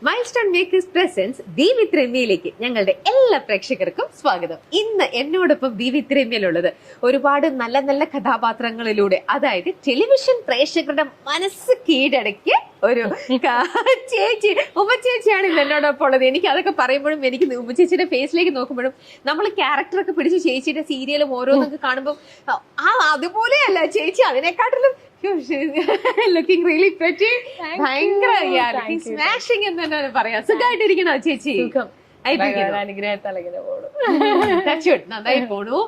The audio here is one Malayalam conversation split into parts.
മൈൽസ്റ്റോൺ മേക്കേഴ്സ് പ്രസൻസ് ദി വിത്ത് രമ്യയിലേക്ക് ഞങ്ങളുടെ എല്ലാ പ്രേക്ഷകർക്കും സ്വാഗതം. ഇന്ന് എന്നോടൊപ്പം ദി വിത്ത് രമ്യയിലുള്ളത് ഒരുപാട് നല്ല നല്ല കഥാപാത്രങ്ങളിലൂടെ, അതായത് ടെലിവിഷൻ പ്രേക്ഷകരുടെ മനസ്സ് കീഴടക്കിയ ഒരു ചേച്ചി, ഉമ്മച്ചേച്ചിയാണ് ഇന്ന് എന്നോടൊപ്പം ഉള്ളത്. എനിക്ക് അതൊക്കെ പറയുമ്പോഴും എനിക്ക് ഉമ്മച്ചേച്ചിയുടെ ഫേസിലേക്ക് നോക്കുമ്പോഴും നമ്മൾ ക്യാരക്ടറൊക്കെ പിടിച്ച് ചേച്ചിയുടെ സീരിയലും ഓരോന്നൊക്കെ കാണുമ്പോൾ അതുപോലെയല്ല ചേച്ചി, അതിനെക്കാട്ടിലും ലുക്കിംഗ് റിയലി പ്രെറ്റി, ഭയങ്കര സ്മാഷിംഗ് എന്ന് തന്നെ പറയാം. സുഖമായിട്ടിരിക്കണോ ചേച്ചി? നന്നായി പോണു.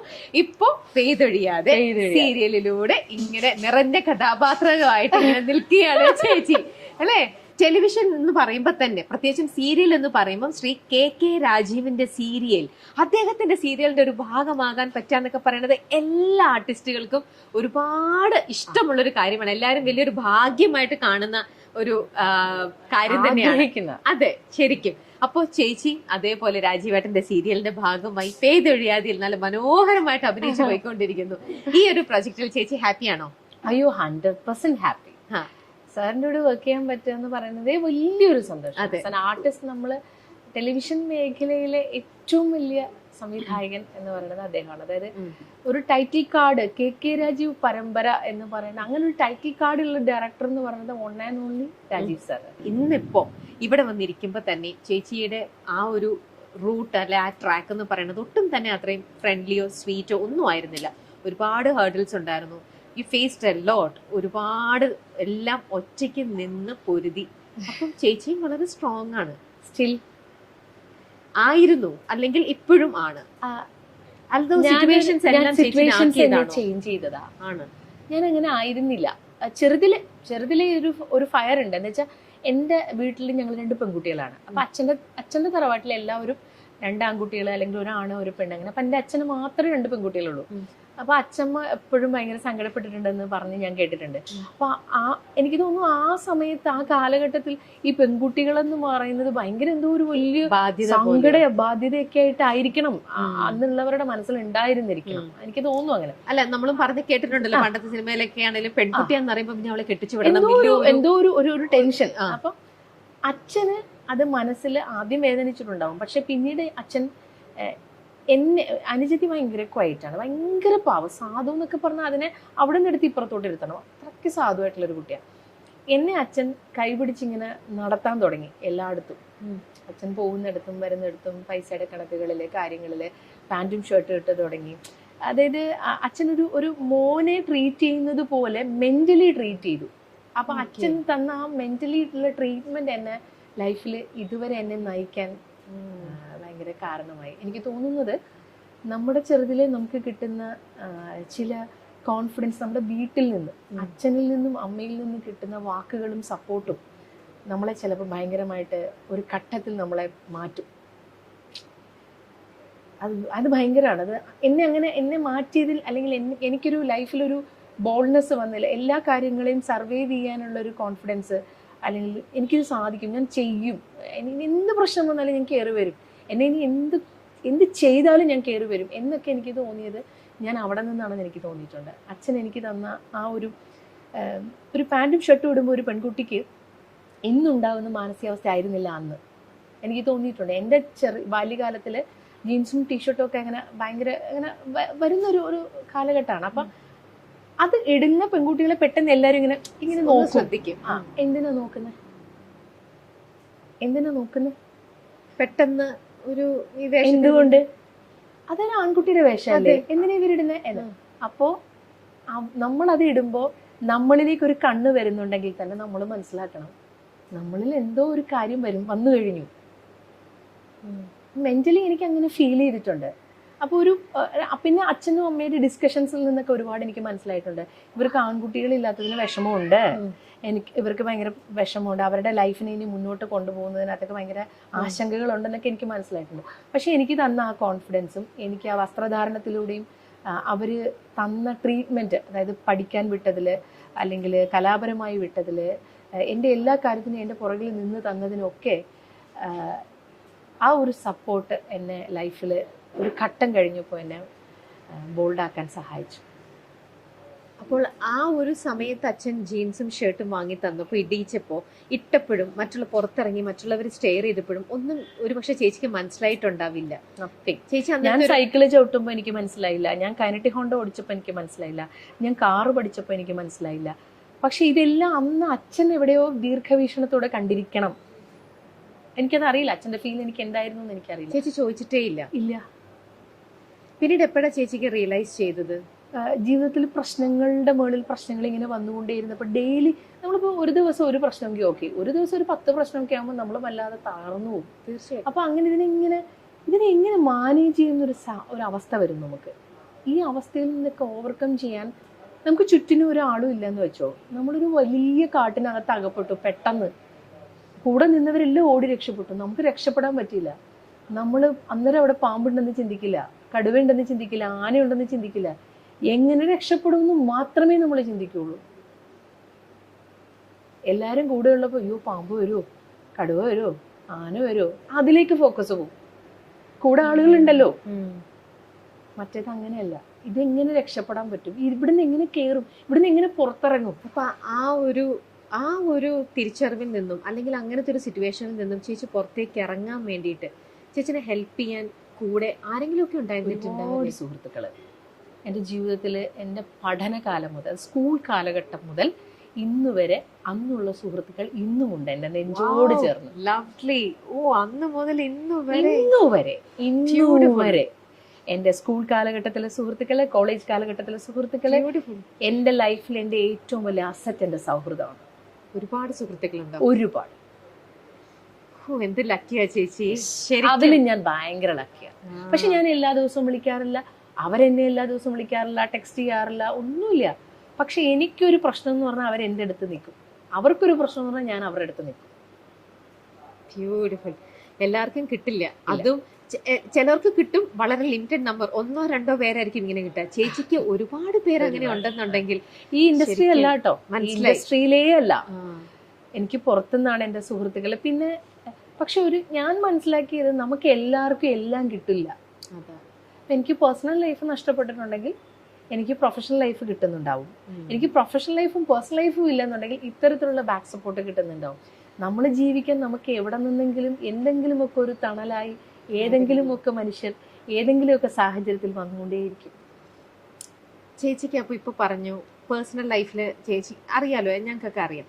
ഇപ്പൊ പെയ്തൊഴിയാതെ സീരിയലിലൂടെ ഇങ്ങനെ നിറഞ്ഞ കഥാപാത്രമായിട്ട് ഇങ്ങനെ നിൽക്കുകയാണ് ചേച്ചി, അല്ലേ? ടെലിവിഷൻ എന്ന് പറയുമ്പോൾ തന്നെ, പ്രത്യേകിച്ചും സീരിയൽ എന്ന് പറയുമ്പോൾ ശ്രീ കെ രാജീവിന്റെ സീരിയൽ, അദ്ദേഹത്തിന്റെ സീരിയലിന്റെ ഒരു ഭാഗമാകാൻ പറ്റാന്നൊക്കെ പറയുന്നത് എല്ലാ ആർട്ടിസ്റ്റുകൾക്കും ഒരുപാട് ഇഷ്ടമുള്ളൊരു കാര്യമാണ്. എല്ലാവരും വലിയൊരു ഭാഗ്യമായിട്ട് കാണുന്ന ഒരു കാര്യം തന്നെയാണ്. അതെ, ശരിക്കും. അപ്പോ ചേച്ചി അതേപോലെ രാജീവേട്ടന്റെ സീരിയലിന്റെ ഭാഗമായി പെയ്തൊഴിയാതിൽ നല്ല മനോഹരമായിട്ട് അഭിനയിച്ചു പോയിക്കൊണ്ടിരിക്കുന്നു. ഈ ഒരു പ്രൊജക്റ്റിൽ ചേച്ചി ഹാപ്പിയാണോ? അയ്യോ, 100% ഹാപ്പി. സാറിൻ്റെ കൂടെ വർക്ക് ചെയ്യാൻ പറ്റുക എന്ന് പറയുന്നത് വലിയൊരു സന്തോഷം. ആർട്ടിസ്റ്റ്, നമ്മള് ടെലിവിഷൻ മേഖലയിലെ ഏറ്റവും വലിയ സംവിധായകൻ എന്ന് പറയുന്നത് അദ്ദേഹമാണ്. അതായത് ഒരു ടൈറ്റിൽ കാർഡ്, കെ രാജീവ് പരമ്പര എന്ന് പറയുന്നത്, അങ്ങനെ ഒരു ടൈറ്റിൽ കാർഡ് ഉള്ള ഡയറക്ടർ എന്ന് പറയുന്നത് one and only Rajeev sir. ഇന്നിപ്പോ ഇവിടെ വന്നിരിക്കുമ്പോ തന്നെ ചേച്ചിയുടെ ആ ഒരു റൂട്ട് അല്ലെ ആ ട്രാക്ക് എന്ന് പറയുന്നത് ഒട്ടും തന്നെ അത്രയും ഫ്രണ്ട്ലിയോ സ്വീറ്റോ ഒന്നും ആയിരുന്നില്ല. ഒരുപാട് ഹേർഡിൽസ് ഉണ്ടായിരുന്നു. You faced a lot. ഒരുപാട് എല്ലാം ഒറ്റയ്ക്ക് നിന്ന് പൊരുതി. അപ്പം ചേച്ചിയും വളരെ സ്ട്രോങ് ആണ്. സ്റ്റിൽ ആയിരുന്നു, അല്ലെങ്കിൽ ഇപ്പോഴും ആണ്? ചേഞ്ച് ചെയ്തതാ ആണ്. ഞാൻ അങ്ങനെ ആയിരുന്നില്ല. ചെറുതിലെ ഒരു ഫയർ ഉണ്ട്. എന്ന് വെച്ചാൽ എന്റെ വീട്ടിൽ ഞങ്ങൾ 2 പെൺകുട്ടികളാണ്. അപ്പൊ അച്ഛന്റെ തറവാട്ടിൽ എല്ലാവരും 2 ആൺകുട്ടികൾ, അല്ലെങ്കിൽ ഒരാണ് ഒരു പെണ്ണ്, അങ്ങനെ. അപ്പൊ എന്റെ അച്ഛന് മാത്രമേ 2 പെൺകുട്ടികളുള്ളൂ. അപ്പൊ അച്ഛമ്മ എപ്പോഴും ഭയങ്കര സങ്കടപ്പെട്ടിട്ടുണ്ടെന്ന് പറഞ്ഞ് ഞാൻ കേട്ടിട്ടുണ്ട്. അപ്പൊ എനിക്ക് തോന്നുന്നു ആ സമയത്ത്, ആ കാലഘട്ടത്തിൽ ഈ പെൺകുട്ടികളെന്ന് പറയുന്നത് ഭയങ്കര എന്തോ ഒരു വലിയ ബാധ്യതയൊക്കെ ആയിട്ടായിരിക്കണം അന്നുള്ളവരുടെ മനസ്സിൽ ഉണ്ടായിരുന്നിരിക്കണം. എനിക്ക് തോന്നുന്നു അങ്ങനെ. അല്ല, നമ്മളും പറഞ്ഞ് കേട്ടിട്ടുണ്ടല്ലോ, പണ്ടത്തെ സിനിമയിലൊക്കെ ആണെങ്കിലും പെൺകുട്ടിയാന്ന് പറയുമ്പോൾ പിന്നെ അവളെ കെട്ടിച്ചു വിടണം, എന്തോ ഒരു ടെൻഷൻ. അപ്പൊ അച്ഛന് അത് മനസ്സിൽ ആദ്യം വേദനിച്ചിട്ടുണ്ടാവും. പക്ഷെ പിന്നീട് അച്ഛൻ എന്നെ, അനുജത്തി ഭയങ്കര ക്വൈറ്റാണ്, ഭയങ്കര പാവം, സാധു എന്നൊക്കെ പറഞ്ഞാൽ അതിനെ അവിടെ നിന്ന് എടുത്ത് ഇപ്പുറത്തോട്ട് ഇരുത്തണം, അത്രയ്ക്ക് സാധുവായിട്ടുള്ളൊരു കുട്ടിയാണ്. എന്നെ അച്ഛൻ കൈപിടിച്ചിങ്ങനെ നടത്താൻ തുടങ്ങി എല്ലായിടത്തും. അച്ഛൻ പോകുന്നിടത്തും വരുന്നിടത്തും പൈസയുടെ കണക്കുകളില്, കാര്യങ്ങളില് പാൻറ്റും ഷർട്ടും ഇട്ട് തുടങ്ങി. അതായത് അച്ഛനൊരു മോനെ ട്രീറ്റ് ചെയ്യുന്നത് പോലെ മെന്റലി ട്രീറ്റ് ചെയ്തു. അപ്പൊ അച്ഛൻ തന്ന ആ മെന്റലി ഉള്ള ട്രീറ്റ്മെന്റ് എന്നെ ലൈഫിൽ ഇതുവരെ എന്നെ നയിക്കാൻ ഭയങ്കര കാരണമായി. എനിക്ക് തോന്നുന്നത് നമ്മുടെ ചെറുതിലെ നമുക്ക് കിട്ടുന്ന ചില കോൺഫിഡൻസ്, നമ്മുടെ വീട്ടിൽ നിന്ന്, അച്ഛനിൽ നിന്നും അമ്മയിൽ നിന്നും കിട്ടുന്ന വാക്കുകളും സപ്പോർട്ടും നമ്മളെ ചിലപ്പോൾ ഭയങ്കരമായിട്ട് ഒരു ഘട്ടത്തിൽ നമ്മളെ മാറ്റും. അത് ഭയങ്കരമാണ്. അത് എന്നെ മാറ്റിയതിൽ, അല്ലെങ്കിൽ എനിക്കൊരു ലൈഫിലൊരു ബോൾഡ്നെസ് വന്നില്ല. എല്ലാ കാര്യങ്ങളെയും സർവൈവ് ചെയ്യാനുള്ള ഒരു കോൺഫിഡൻസ്, അല്ലെങ്കിൽ എനിക്കിത് സാധിക്കും, ഞാൻ ചെയ്യും, എന്ത് പ്രശ്നം വന്നാലും ഞാൻ കയറി വരും, എന്നെ ഇനി എന്ത് ചെയ്താലും ഞാൻ കയറി വരും എന്നൊക്കെ എനിക്ക് തോന്നിയത് ഞാൻ അവിടെ നിന്നാണെന്ന് എനിക്ക് തോന്നിയിട്ടുണ്ട്. അച്ഛൻ എനിക്ക് തന്ന ആ ഒരു പാൻറ്റും ഷർട്ടും ഇടുമ്പോൾ ഒരു പെൺകുട്ടിക്ക് ഇന്നുണ്ടാകുന്ന മാനസികാവസ്ഥ ആയിരുന്നില്ല അന്ന്. എനിക്ക് തോന്നിയിട്ടുണ്ട്. എൻ്റെ ബാല്യകാലത്തിൽ ജീൻസും ടീഷർട്ടും ഒക്കെ അങ്ങനെ ഭയങ്കര അങ്ങനെ വരുന്നൊരു കാലഘട്ടമാണ്. അപ്പം അത് ഇടുന്ന പെൺകുട്ടികളെ പെട്ടെന്ന് എല്ലാവരും ഇങ്ങനെ ശ്രദ്ധിക്കും. എന്തിനാ നോക്കുന്നത് പെട്ടെന്ന് ഒരു എന്തുകൊണ്ട്? അതൊരു ആൺകുട്ടിയുടെ വേഷമല്ലേ, എന്തിനാ ഇവരിടുന്നത് എന്ന്. അപ്പോ നമ്മളത് ഇടുമ്പോൾ നമ്മളിലേക്ക് ഒരു കണ്ണ് വരുന്നുണ്ടെങ്കിൽ തന്നെ നമ്മൾ മനസ്സിലാക്കണം, നമ്മളിൽ എന്തോ ഒരു കാര്യം വന്നു കഴിഞ്ഞു. മെന്റലി എനിക്ക് അങ്ങനെ ഫീൽ ചെയ്തിട്ടുണ്ട്. അപ്പോൾ പിന്നെ അച്ഛനും അമ്മയുടെ ഡിസ്കഷൻസിൽ നിന്നൊക്കെ ഒരുപാട് എനിക്ക് മനസ്സിലായിട്ടുണ്ട്. ഇവർക്ക് ആൺകുട്ടികളില്ലാത്തതിന് വിഷമമുണ്ട്, ഇവർക്ക് ഭയങ്കര വിഷമമുണ്ട്, അവരുടെ ലൈഫിനെ ഇനി മുന്നോട്ട് കൊണ്ടുപോകുന്നതിനകത്തൊക്കെ ഭയങ്കര ആശങ്കകളുണ്ടെന്നൊക്കെ എനിക്ക് മനസ്സിലായിട്ടുണ്ട്. പക്ഷെ എനിക്ക് തന്ന ആ കോൺഫിഡൻസും, എനിക്ക് ആ വസ്ത്രധാരണത്തിലൂടെയും അവർ തന്ന ട്രീറ്റ്മെൻറ്റ്, അതായത് പഠിക്കാൻ വിട്ടതിൽ, അല്ലെങ്കിൽ കലാപരമായി വിട്ടതിൽ, എൻ്റെ എല്ലാ കാര്യത്തിനും എൻ്റെ പുറകിൽ നിന്ന് തന്നതിനൊക്കെ ആ ഒരു സപ്പോർട്ട് എന്നെ ലൈഫിൽ ഒരു ഘട്ടം കഴിഞ്ഞപ്പോൾ എന്നെ ബോൾഡാക്കാൻ സഹായിച്ചു. അപ്പോൾ ആ ഒരു സമയത്ത് അച്ഛൻ ജീൻസും ഷർട്ടും വാങ്ങി തന്നപ്പോൾ ഇടിയിച്ചപ്പോൾ ഇട്ടപ്പോഴും പുറത്തിറങ്ങി മറ്റുള്ളവർ സ്റ്റെയർ ചെയ്തപ്പോഴും ഒന്നും ഒരുപക്ഷെ ചേച്ചിക്ക് മനസ്സിലായിട്ടുണ്ടാവില്ല. ചേച്ചി ഞാൻ സൈക്കിള് ചവിട്ടുമ്പോൾ എനിക്ക് മനസ്സിലായില്ല, ഞാൻ കൈനറ്റിക് ഹോണ്ട ഓടിച്ചപ്പോൾ എനിക്ക് മനസ്സിലായില്ല, ഞാൻ കാറ് പഠിച്ചപ്പോൾ എനിക്ക് മനസ്സിലായില്ല. പക്ഷെ ഇതെല്ലാം അന്ന് അച്ഛൻ എവിടെയോ ദീർഘവീക്ഷണത്തോടെ കണ്ടിരിക്കണം. എനിക്കത് അറിയില്ല, അച്ഛന്റെ ഫീൽ എനിക്ക് എന്തായിരുന്നു എന്ന് എനിക്കറിയില്ല. ചേച്ചി ചോദിച്ചിട്ടേ ഇല്ല. പിന്നീട് എപ്പോഴാണ് ചേച്ചിക്ക് റിയലൈസ് ചെയ്തത്? ജീവിതത്തിൽ പ്രശ്നങ്ങളുടെ മുകളിൽ പ്രശ്നങ്ങൾ ഇങ്ങനെ വന്നുകൊണ്ടേയിരുന്നപ്പോൾ ഡെയിലി നമ്മളിപ്പോൾ ഒരു ദിവസം ഒരു പ്രശ്നമൊക്കെ ഓക്കെ, ഒരു ദിവസം ഒരു 10 പ്രശ്നമൊക്കെ ആകുമ്പോൾ നമ്മൾ വല്ലാതെ താഴ്ന്നു പോകും. തീർച്ചയായും. അപ്പൊ അങ്ങനെ ഇതിനെ എങ്ങനെ മാനേജ് ചെയ്യുന്ന ഒരു അവസ്ഥ വരും നമുക്ക്. ഈ അവസ്ഥയിൽ നിന്നൊക്കെ ഓവർകം ചെയ്യാൻ നമുക്ക് ചുറ്റിനും ഒരാളും ഇല്ലെന്ന് വെച്ചോ, നമ്മളൊരു വലിയ കാട്ടിനകത്ത് അകപ്പെട്ടു, പെട്ടെന്ന് കൂടെ നിന്നവരെല്ലാം ഓടി രക്ഷപ്പെട്ടു, നമുക്ക് രക്ഷപ്പെടാൻ പറ്റിയില്ല. നമ്മൾ അന്നേരം അവിടെ പാമ്പുണ്ടെന്ന് ചിന്തിക്കില്ല, കടുവയുണ്ടെന്ന് ചിന്തിക്കില്ല, ആനയുണ്ടെന്ന് ചിന്തിക്കില്ല, എങ്ങനെ രക്ഷപ്പെടുമെന്ന് മാത്രമേ നമ്മൾ ചിന്തിക്കുള്ളൂ. എല്ലാരും കൂടെ ഉള്ളപ്പോൾ അയ്യോ പാമ്പ് വരുമോ, കടുവ വരുമോ, ആന വരുമോ, അതിലേക്ക് ഫോക്കസ് പോകും. കൂടെ ആളുകളുണ്ടല്ലോ. മറ്റേത് അങ്ങനെയല്ല. ഇതെങ്ങനെ രക്ഷപ്പെടാൻ പറ്റും, ഇവിടുന്ന് എങ്ങനെ കയറും, ഇവിടുന്ന് എങ്ങനെ പുറത്തിറങ്ങും. അപ്പൊ ആ ഒരു തിരിച്ചറിവിൽ നിന്നും അല്ലെങ്കിൽ അങ്ങനത്തെ ഒരു സിറ്റുവേഷനിൽ നിന്നും ചേച്ചി പുറത്തേക്ക് ഇറങ്ങാൻ വേണ്ടിയിട്ട് ചേച്ചിനെ ഹെൽപ്പ് ചെയ്യാൻ കൂടെ ആരെങ്കിലും ഒക്കെ ഉണ്ടായിരുന്നിട്ടുണ്ടാവും? സുഹൃത്തുക്കള് എൻ്റെ ജീവിതത്തിൽ എൻ്റെ പഠനകാലം മുതൽ സ്കൂൾ കാലഘട്ടം മുതൽ ഇന്ന് വരെ അന്നുള്ള സുഹൃത്തുക്കൾ ഇന്നുമുണ്ട് എൻ്റെ നെഞ്ചോട് ചേർന്ന്. ലവ്ലി. അന്ന് മുതൽ ഇന്നു വരെ എൻ്റെ സ്കൂൾ കാലഘട്ടത്തിലെ സുഹൃത്തുക്കളെ, കോളേജ് കാലഘട്ടത്തിലെ സുഹൃത്തുക്കളെ, എൻ്റെ ലൈഫിൽ എൻ്റെ ഏറ്റവും വലിയ അസറ്റ് എൻ്റെ സൗഹൃദമാണ്. ഒരുപാട് സുഹൃത്തുക്കളുണ്ട്. ഒരുപാട്. എന്ത് ലക്കിയാ ചേച്ചി. അതിൽ ഞാൻ ഭയങ്കര ലക്കിയാണ്. പക്ഷെ ഞാൻ എല്ലാ ദിവസവും വിളിക്കാറില്ല, അവരെന്നെ എല്ലാ ദിവസവും വിളിക്കാറില്ല, ടെക്സ്റ്റ് ചെയ്യാറില്ല, ഒന്നുമില്ല. പക്ഷെ എനിക്കൊരു പ്രശ്നം എന്ന് പറഞ്ഞാൽ അവരെൻ്റെ അടുത്ത് നിൽക്കും, അവർക്കൊരു പ്രശ്നം എന്ന് പറഞ്ഞാൽ ഞാൻ അവരുടെ അടുത്ത് നിൽക്കും. ബ്യൂട്ടിഫുൾ. എല്ലാവർക്കും കിട്ടില്ല. അതും ചിലർക്ക് കിട്ടും, വളരെ ലിമിറ്റഡ് നമ്പർ, 1 or 2 പേരായിരിക്കും ഇങ്ങനെ കിട്ടുക. ചേച്ചിക്ക് ഒരുപാട് പേര് അങ്ങനെ ഉണ്ടെന്നുണ്ടെങ്കിൽ ഈ ഇൻഡസ്ട്രി അല്ല കേട്ടോ, ഇൻഡസ്ട്രിയിലേ അല്ല, എനിക്ക് പുറത്തുനിന്നാണ് എൻ്റെ സുഹൃത്തുക്കള്. പിന്നെ പക്ഷെ ഞാൻ മനസ്സിലാക്കിയത് നമുക്ക് എല്ലാവർക്കും എല്ലാം കിട്ടില്ല. എനിക്ക് പേഴ്സണൽ ലൈഫ് നഷ്ടപ്പെട്ടിട്ടുണ്ടെങ്കിൽ എനിക്ക് പ്രൊഫഷണൽ ലൈഫ് കിട്ടുന്നുണ്ടാവും. എനിക്ക് പ്രൊഫഷണൽ ലൈഫും പേഴ്സണൽ ലൈഫും ഇല്ലെന്നുണ്ടെങ്കിൽ ഇത്തരത്തിലുള്ള ബാക്ക് സപ്പോർട്ട് കിട്ടുന്നുണ്ടാവും. നമ്മൾ ജീവിക്കാൻ നമുക്ക് എവിടെ നിന്നെങ്കിലും എന്തെങ്കിലുമൊക്കെ ഒരു തണലായി ഏതെങ്കിലുമൊക്കെ മനുഷ്യർ ഏതെങ്കിലുമൊക്കെ സാഹചര്യത്തിൽ വന്നുകൊണ്ടേയിരിക്കും. ചേച്ചിക്ക് അപ്പോൾ ഇപ്പോൾ പറഞ്ഞു പേഴ്സണൽ ലൈഫിൽ ചേച്ചി അറിയാലോ, ഞങ്ങൾക്കൊക്കെ അറിയാം.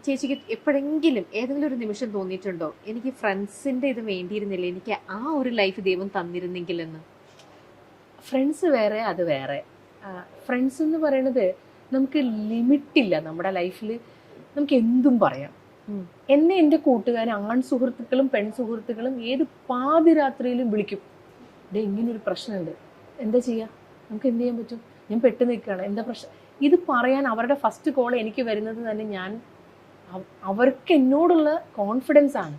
ചേച്ചിക്ക് എപ്പോഴെങ്കിലും ഏതെങ്കിലും ഒരു നിമിഷം തോന്നിയിട്ടുണ്ടോ എനിക്ക് ഫ്രണ്ട്സിന്റെ ഇത് വേണ്ടിയിരുന്നില്ല, എനിക്ക് ആ ഒരു ലൈഫ് ദൈവം തന്നിരുന്നെങ്കിൽ എന്ന്? ഫ്രണ്ട്സ് വേറെ, അത് വേറെ. ഫ്രണ്ട്സ് എന്ന് പറയുന്നത് നമുക്ക് ലിമിറ്റില്ല നമ്മുടെ ലൈഫിൽ, നമുക്ക് എന്തും പറയാം. എന്നെ എൻ്റെ കൂട്ടുകാരൻ ആൺ സുഹൃത്തുക്കളും പെൺ സുഹൃത്തുക്കളും ഏത് പാതിരാത്രിയിലും വിളിക്കും, ഇതേ ഇങ്ങനൊരു പ്രശ്നമുണ്ട്, എന്താ ചെയ്യുക, നമുക്ക് എന്ത് ചെയ്യാൻ പറ്റും, ഞാൻ പെട്ടു നിൽക്കുകയാണ്, എന്താ പ്രശ്നം. ഇത് പറയാൻ അവരുടെ ഫസ്റ്റ് കോൾ എനിക്ക് വരുന്നത് തന്നെ അവർക്ക് എന്നോടുള്ള കോൺഫിഡൻസ് ആണ്.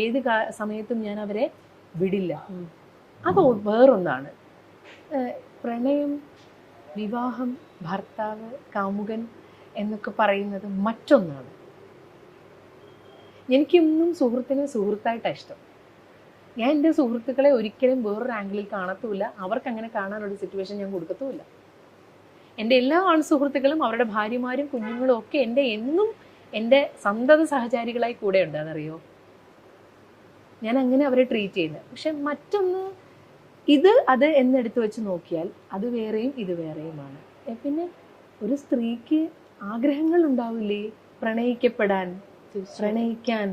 ഏത് സമയത്തും ഞാൻ അവരെ വിടില്ല. അത് വേറൊന്നാണ്. പ്രണയം, വിവാഹം, ഭർത്താവ്, കാമുകൻ എന്നൊക്കെ പറയുന്നത് മറ്റൊന്നാണ്. എനിക്കെന്നും സുഹൃത്തിനെ സുഹൃത്തായിട്ടാണ് ഇഷ്ടം. ഞാൻ എൻ്റെ സുഹൃത്തുക്കളെ ഒരിക്കലും വേറൊരു ആംഗിളിൽ കാണത്തുമില്ല, അവർക്ക് അങ്ങനെ കാണാനൊരു സിറ്റുവേഷൻ ഞാൻ കൊടുക്കത്തുമില്ല. എൻ്റെ എല്ലാ ആൺ സുഹൃത്തുക്കളും അവരുടെ ഭാര്യമാരും കുഞ്ഞുങ്ങളും ഒക്കെ എന്നും എൻ്റെ സന്തത സഹചാരികളായി കൂടെ ഉണ്ട്. അതറിയോ, ഞാൻ അങ്ങനെ അവരെ ട്രീറ്റ് ചെയ്യുന്നത്. പക്ഷെ മറ്റൊന്ന് അത് എന്നെടുത്ത് വെച്ച് നോക്കിയാൽ അത് വേറെയും ഇത് വേറെയുമാണ്. പിന്നെ ഒരു സ്ത്രീക്ക് ആഗ്രഹങ്ങൾ ഉണ്ടാവില്ലേ, പ്രണയിക്കപ്പെടാൻ, പ്രണയിക്കാൻ.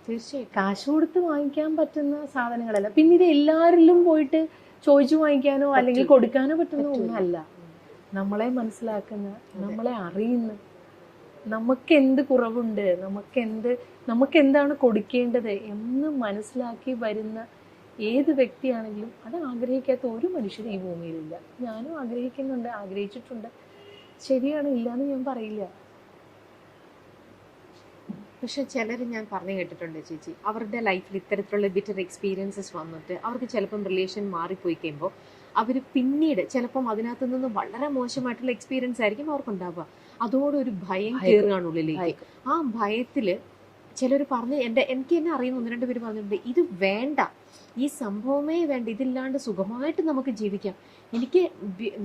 തീർച്ചയായും കാശ് കൊടുത്ത് വാങ്ങിക്കാൻ പറ്റുന്ന സാധനങ്ങളല്ല. പിന്നെ ഇത് എല്ലാവരിലും പോയിട്ട് ചോദിച്ചു വാങ്ങിക്കാനോ അല്ലെങ്കിൽ കൊടുക്കാനോ പറ്റുന്ന ഒന്നല്ല. നമ്മളെ മനസ്സിലാക്കുന്ന, നമ്മളെ അറിയുന്ന, നമുക്കെന്ത് കുറവുണ്ട്, നമുക്കെന്താണ് കൊടുക്കേണ്ടത് എന്ന് മനസ്സിലാക്കി വരുന്ന ഏത് വ്യക്തിയാണെങ്കിലും അത് ആഗ്രഹിക്കാത്ത ഒരു മനുഷ്യരും ഈ ഭൂമിയിലില്ല. ഞാനും ആഗ്രഹിക്കുന്നുണ്ട്, ആഗ്രഹിച്ചിട്ടുണ്ട്. ശരിയാണ്, ഇല്ലാന്ന് ഞാൻ പറയില്ല. പക്ഷെ ചിലർ ഞാൻ പറഞ്ഞു കേട്ടിട്ടുണ്ട് ചേച്ചി, അവരുടെ ലൈഫിൽ ഇത്തരത്തിലുള്ള ബിറ്റർ എക്സ്പീരിയൻസസ് വന്നിട്ട് അവർക്ക് ചിലപ്പം റിലേഷൻ മാറിപ്പോയി കഴിയുമ്പോൾ അവർ പിന്നീട് ചിലപ്പം അതിനകത്ത് നിന്ന് വളരെ മോശമായിട്ടുള്ള എക്സ്പീരിയൻസ് ആയിരിക്കും അവർക്കുണ്ടാവുക. അതോടൊരു ഭയം കയറുകയാണ് ഉള്ളിലേക്ക്. ആ ഭയത്തില് ചിലർ പറഞ്ഞ് എനിക്ക് തന്നെ അറിയുന്ന 1-2 പേര് പറഞ്ഞിട്ടുണ്ട്, ഇത് വേണ്ട, ഈ സംഭവമേ വേണ്ട, ഇതില്ലാണ്ട് സുഖമായിട്ട് നമുക്ക് ജീവിക്കാം, എനിക്ക്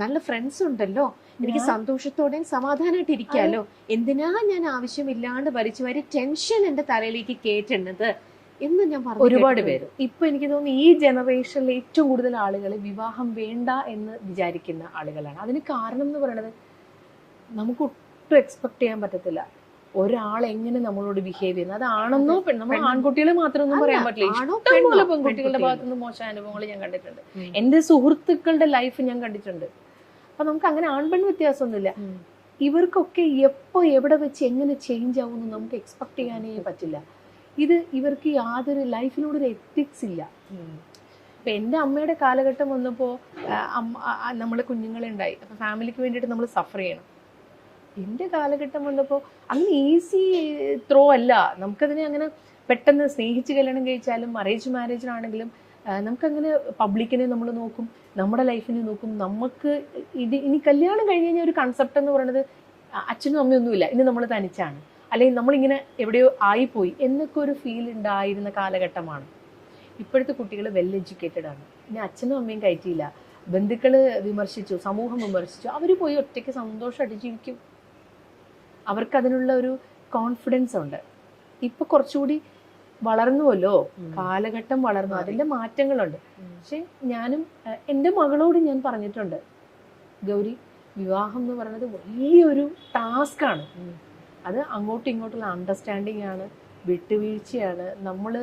നല്ല ഫ്രണ്ട്സ് ഉണ്ടല്ലോ, എനിക്ക് സന്തോഷത്തോടെയും സമാധാനമായിട്ട് ഇരിക്കാമല്ലോ, എന്തിനാ ഞാൻ ആവശ്യമില്ലാണ്ട് വലിച്ചു വാരി ടെൻഷൻ എന്റെ തലയിലേക്ക് കേറ്റുന്നത് എന്ന് ഞാൻ പറഞ്ഞു. ഒരുപാട് പേര് ഇപ്പൊ എനിക്ക് തോന്നുന്നു ഈ ജനറേഷനിൽ ഏറ്റവും കൂടുതൽ ആളുകൾ വിവാഹം വേണ്ട എന്ന് വിചാരിക്കുന്ന ആളുകളാണ്. അതിന് കാരണം എന്ന് പറയുന്നത് നമുക്ക് ഒട്ടും എക്സ്പെക്ട് ചെയ്യാൻ പറ്റത്തില്ല ഒരാൾ എങ്ങനെ നമ്മളോട് ബിഹേവ് ചെയ്യുന്നത്. അതാണെന്നോ നമ്മൾ ആൺകുട്ടികളെ മാത്രമൊന്നും പറയാൻ പറ്റില്ല, ഇഷ്ടംപോലെ പെൺകുട്ടികളുടെ ഭാഗത്തുനിന്ന് മോശം അനുഭവങ്ങൾ ഞാൻ കണ്ടിട്ടുണ്ട്. എന്റെ സുഹൃത്തുക്കളുടെ ലൈഫ് ഞാൻ കണ്ടിട്ടുണ്ട്. അപ്പൊ നമുക്ക് അങ്ങനെ ആൺപെൺ വ്യത്യാസമൊന്നുമില്ല. ഇവർക്കൊക്കെ എപ്പോ എവിടെ വെച്ച് എങ്ങനെ ചേഞ്ച് ആവുമെന്ന് നമുക്ക് എക്സ്പെക്ട് ചെയ്യാനേ പറ്റില്ല. ഇത് ഇവർക്ക് യാതൊരു ലൈഫിനോടൊരു എത്തിക്സ് ഇല്ല. ഇപ്പൊ എൻ്റെ അമ്മയുടെ കാലഘട്ടം വന്നപ്പോൾ നമ്മള് കുഞ്ഞുങ്ങളുണ്ടായി, അപ്പൊ ഫാമിലിക്ക് വേണ്ടിയിട്ട് നമ്മൾ സഫർ ചെയ്യണം. എൻ്റെ കാലഘട്ടം വന്നപ്പോൾ അങ്ങനെ ഈസി ത്രോ അല്ല. നമുക്കതിനെ അങ്ങനെ പെട്ടെന്ന് സ്നേഹിച്ച് കല്യാണം കഴിച്ചാലും അറേഞ്ച് മാരേജിനാണെങ്കിലും നമുക്കങ്ങനെ പബ്ലിക്കിനെ നമ്മൾ നോക്കും, നമ്മുടെ ലൈഫിനെ നോക്കും. നമുക്ക് ഇനി കല്യാണം കഴിഞ്ഞ് കഴിഞ്ഞാൽ ഒരു കൺസെപ്റ്റ് എന്ന് പറയുന്നത് അച്ഛനും അമ്മയൊന്നുമില്ല, ഇനി നമ്മൾ തനിച്ചാണ്, അല്ലെങ്കിൽ നമ്മളിങ്ങനെ എവിടെയോ ആയിപ്പോയി എന്നൊക്കെ ഒരു ഫീൽ ഉണ്ടായിരുന്ന കാലഘട്ടമാണ്. ഇപ്പോഴത്തെ കുട്ടികൾ വെൽ എഡ്യൂക്കേറ്റഡ് ആണ്. ഇനി അച്ഛനും അമ്മയും കയറ്റിയില്ല, ബന്ധുക്കൾ വിമർശിച്ചു, സമൂഹം വിമർശിച്ചു, അവർ പോയി ഒറ്റയ്ക്ക് സന്തോഷമായിട്ട് ജീവിക്കും. അവർക്ക് അതിനുള്ള ഒരു കോൺഫിഡൻസ് ഉണ്ട്. ഇപ്പൊ കുറച്ചുകൂടി വളർന്നുവല്ലോ, കാലഘട്ടം വളർന്നു, അതിന്റെ മാറ്റങ്ങളുണ്ട്. പക്ഷെ ഞാനും എൻ്റെ മകളോട് ഞാൻ പറഞ്ഞിട്ടുണ്ട്, ഗൗരി, വിവാഹം എന്ന് പറയുന്നത് വലിയൊരു ടാസ്ക്കാണ്. അത് അങ്ങോട്ടും ഇങ്ങോട്ടുള്ള അണ്ടർസ്റ്റാൻഡിങ് ആണ്, വിട്ടുവീഴ്ചയാണ്. നമ്മൾ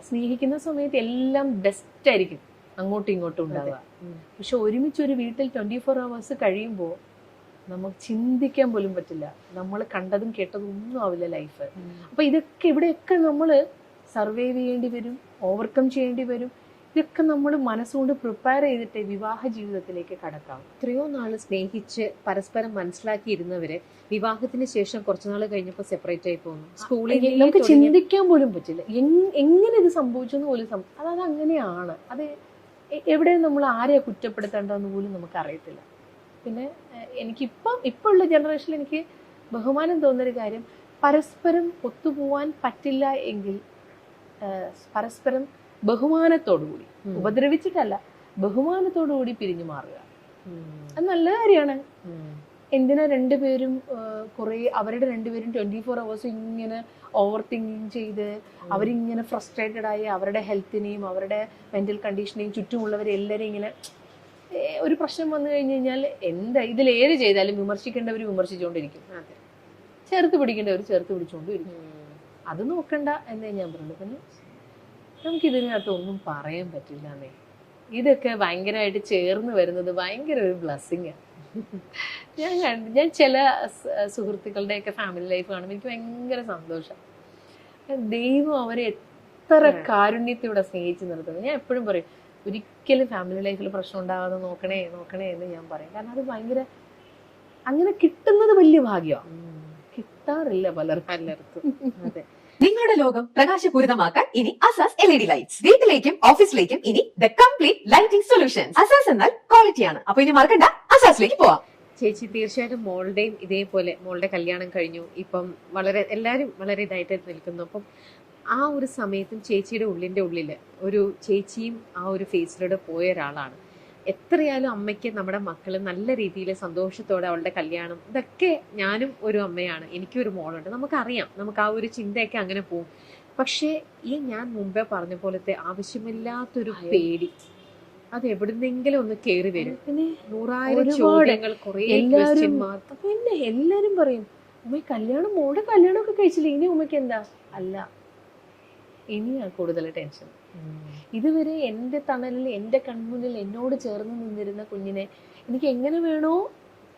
സ്നേഹിക്കുന്ന സമയത്ത് എല്ലാം ബെസ്റ്റ് ആയിരിക്കും അങ്ങോട്ടും ഇങ്ങോട്ടും ഉണ്ടാവുക. പക്ഷെ ഒരുമിച്ച് ഒരു വീട്ടിൽ 24 hours കഴിയുമ്പോൾ നമുക്ക് ചിന്തിക്കാൻ പോലും പറ്റില്ല, നമ്മൾ കണ്ടതും കേട്ടതും ഒന്നും ആവില്ല ലൈഫ്. അപ്പൊ ഇവിടെയൊക്കെ നമ്മൾ സർവൈവ് ചെയ്യേണ്ടി വരും, ഓവർകം ചെയ്യേണ്ടി വരും. ഇതൊക്കെ നമ്മൾ മനസ്സുകൊണ്ട് പ്രിപ്പയർ ചെയ്തിട്ട് വിവാഹ ജീവിതത്തിലേക്ക് കടക്കാം. എത്രയോ നാള് സ്നേഹിച്ച് പരസ്പരം മനസ്സിലാക്കിയിരുന്നവര് വിവാഹത്തിന് ശേഷം കുറച്ചുനാൾ കഴിഞ്ഞപ്പോൾ സെപ്പറേറ്റ് ആയി പോകുന്നു. സ്കൂളിൽ നമുക്ക് ചിന്തിക്കാൻ പോലും പറ്റില്ല എങ്ങനെ ഇത് സംഭവിച്ചെന്ന് പോലും. അതായത് അങ്ങനെയാണ്. അത് എവിടെ നമ്മൾ ആരെയാ കുറ്റപ്പെടുത്തേണ്ടതെന്ന് പോലും നമുക്ക് അറിയത്തില്ല. പിന്നെ ഇപ്പൊ ഉള്ള ജനറേഷനിൽ എനിക്ക് ബഹുമാനം തോന്നുന്നൊരു കാര്യം, പരസ്പരം ഒത്തുപോവാൻ പറ്റില്ല എങ്കിൽ പരസ്പരം ബഹുമാനത്തോടുകൂടി, ഉപദ്രവിച്ചിട്ടല്ല, ബഹുമാനത്തോടുകൂടി പിരിഞ്ഞു മാറുക. അത് നല്ല കാര്യമാണ്. എന്തിനാ രണ്ടുപേരും അവരുടെ രണ്ടുപേരും 24 hours ഇങ്ങനെ ഓവർ തിങ്കിങ് ചെയ്ത് അവരിങ്ങനെ ഫ്രസ്ട്രേറ്റഡ് ആയി അവരുടെ ഹെൽത്തിനെയും അവരുടെ മെന്റൽ കണ്ടീഷനെയും ചുറ്റുമുള്ളവരെല്ലാവരും ഇങ്ങനെ ഒരു പ്രശ്നം വന്നു കഴിഞ്ഞു കഴിഞ്ഞാൽ ഇതിൽ ഏത് ചെയ്താലും വിമർശിക്കേണ്ടവർ വിമർശിച്ചുകൊണ്ടിരിക്കും, ചേർത്ത് പിടിക്കേണ്ടവർ ചേർത്ത് പിടിച്ചുകൊണ്ടിരിക്കും. അത് നോക്കണ്ട എന്നേ ഞാൻ പറയുള്ളൂ. പിന്നെ നമുക്കിതിനകത്ത് ഒന്നും പറയാൻ പറ്റില്ല എന്നേ. ഇതൊക്കെ ഭയങ്കരമായിട്ട് ചേർന്ന് വരുന്നത് ഭയങ്കര ഒരു ബ്ലെസ്സിങ്ങാണ്. ഞാൻ ചില സുഹൃത്തുക്കളുടെയൊക്കെ ഫാമിലി ലൈഫ് കാണുമ്പോൾ എനിക്ക് ഭയങ്കര സന്തോഷം. ദൈവം അവരെ എത്ര കാരുണ്യത്തോടെ സ്നേഹിച്ച് നിർത്തുന്നത്. ഞാൻ എപ്പോഴും പറയും, ഒരിക്കലും ഫാമിലി ലൈഫിൽ പ്രശ്നം ഉണ്ടാകാതെ നോക്കണേ എന്ന് ഞാൻ പറയും. കാരണം അത് ഭയങ്കര അങ്ങനെ കിട്ടുന്നത് വലിയ ഭാഗ്യമാണ്. കിട്ടാറില്ല പലർക്കും. അതെ. നിങ്ങളുടെ ലോകം പ്രകാശപൂരിതമാക്കാൻ ഇനി അസാസ് LED ലൈറ്റ്സ്. വീട്ടിലേക്കും ഓഫീസിലേക്കും ഇനി the complete lighting solution. Asas എന്നാൽ ക്വാളിറ്റിയാണ്. അപ്പൊ ഇനി മറക്കണ്ട, അസാസിലേക്ക് പോവാം. ചേച്ചി, തീർച്ചയായിട്ടും മോളുടെയും ഇതേപോലെ മോളുടെ കല്യാണം കഴിഞ്ഞു, ഇപ്പം എല്ലാവരും വളരെ ഇതായിട്ട് നിൽക്കുന്നു. അപ്പം ആ ഒരു സമയത്തും ചേച്ചിയുടെ ഉള്ളിൽ ഒരു ചേച്ചിയും ആ ഒരു ഫേസിലൂടെ പോയ ഒരാളാണ്. എത്രയായാലും അമ്മയ്ക്ക് നമ്മുടെ മക്കൾ നല്ല രീതിയിൽ സന്തോഷത്തോടെ അവളുടെ കല്യാണം, ഇതൊക്കെ ഞാനും ഒരു അമ്മയാണ്, എനിക്കൊരു മോളുണ്ട്, നമുക്കറിയാം, നമുക്ക് ആ ഒരു ചിന്തയൊക്കെ അങ്ങനെ പോകും. പക്ഷേ ഞാൻ മുമ്പേ പറഞ്ഞ പോലത്തെ ആവശ്യമില്ലാത്തൊരു പേടി, അത് എവിടുന്നെങ്കിലും ഒന്ന് കയറി വരും. പിന്നെ 100,000 ചോദ്യങ്ങൾ, പിന്നെ എല്ലാരും പറയും, ഉമ്മ മോളുടെ കല്യാണമൊക്കെ കഴിച്ചില്ല, ഇനി ഉമ്മയ്ക്ക് എന്താ? അല്ല, ഇനിയാ കൂടുതൽ ടെൻഷൻ. ഇതുവരെ എൻ്റെ തണലിൽ എൻ്റെ കൺമുന്നിൽ എന്നോട് ചേർന്ന് നിന്നിരുന്ന കുഞ്ഞിനെ എനിക്ക് എങ്ങനെ വേണോ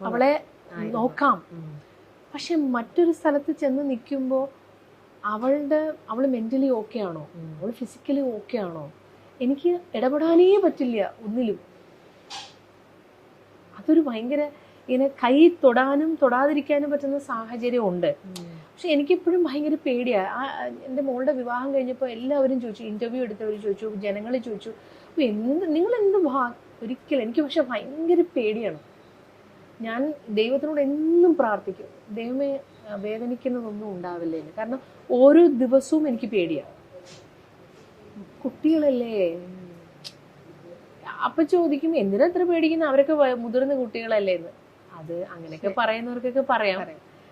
അവളെ നോക്കാം. പക്ഷെ മറ്റൊരു സ്ഥലത്ത് ചെന്ന് നിൽക്കുമ്പോൾ അവൾ മെന്റലി ഓക്കെ ആണോ, അവൾ ഫിസിക്കലി ഓക്കെ ആണോ, എനിക്ക് ഇടപെടാനേ പറ്റില്ല ഒന്നിലും. അതൊരു ഭയങ്കര ഇങ്ങനെ കൈ തൊടാനും തൊടാതിരിക്കാനും പറ്റുന്ന സാഹചര്യം ഉണ്ട്. പക്ഷെ എനിക്കെപ്പോഴും ഭയങ്കര പേടിയാ. എൻ്റെ മോളുടെ വിവാഹം കഴിഞ്ഞപ്പോൾ എല്ലാവരും ചോദിച്ചു, ഇന്റർവ്യൂ എടുത്തവർ ചോദിച്ചു, ജനങ്ങൾ ചോദിച്ചു, നിങ്ങൾ എന്ത് ഒരിക്കലും. എനിക്ക് പക്ഷെ ഭയങ്കര പേടിയാണ്. ഞാൻ ദൈവത്തിനോട് എന്നും പ്രാർത്ഥിക്കും, ദൈവമേ വേദനിക്കുന്നതൊന്നും ഉണ്ടാവില്ലേ എന്ന്. കാരണം ഓരോ ദിവസവും എനിക്ക് പേടിയാണ്. കുട്ടികളല്ലേ, അപ്പൊ ചോദിക്കും എന്തിനാ എത്ര പേടിക്കുന്ന, അവരൊക്കെ മുതിർന്ന കുട്ടികളല്ലേ എന്ന്. അത് അങ്ങനെയൊക്കെ പറയുന്നവർക്കൊക്കെ പറയാം,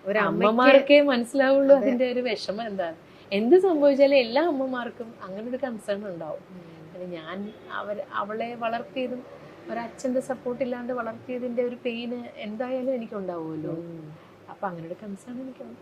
ഒരു അമ്മമാർക്കേ മനസ്സിലാവുള്ളൂ അതിന്റെ ഒരു വിഷമം എന്താണ്. എന്ത് സംഭവിച്ചാലും എല്ലാ അമ്മമാർക്കും അങ്ങനെ ഒരു കൺസേൺ ഉണ്ടാവും. ഞാൻ അവളെ വളർത്തിയതും ഒരച്ഛന്റെ സപ്പോർട്ട് ഇല്ലാണ്ട് വളർത്തിയതിന്റെ ഒരു പെയിന് എന്തായാലും എനിക്കുണ്ടാവുമല്ലോ. അപ്പൊ അങ്ങനെ ഒരു കൺസേൺ എനിക്കുണ്ട്.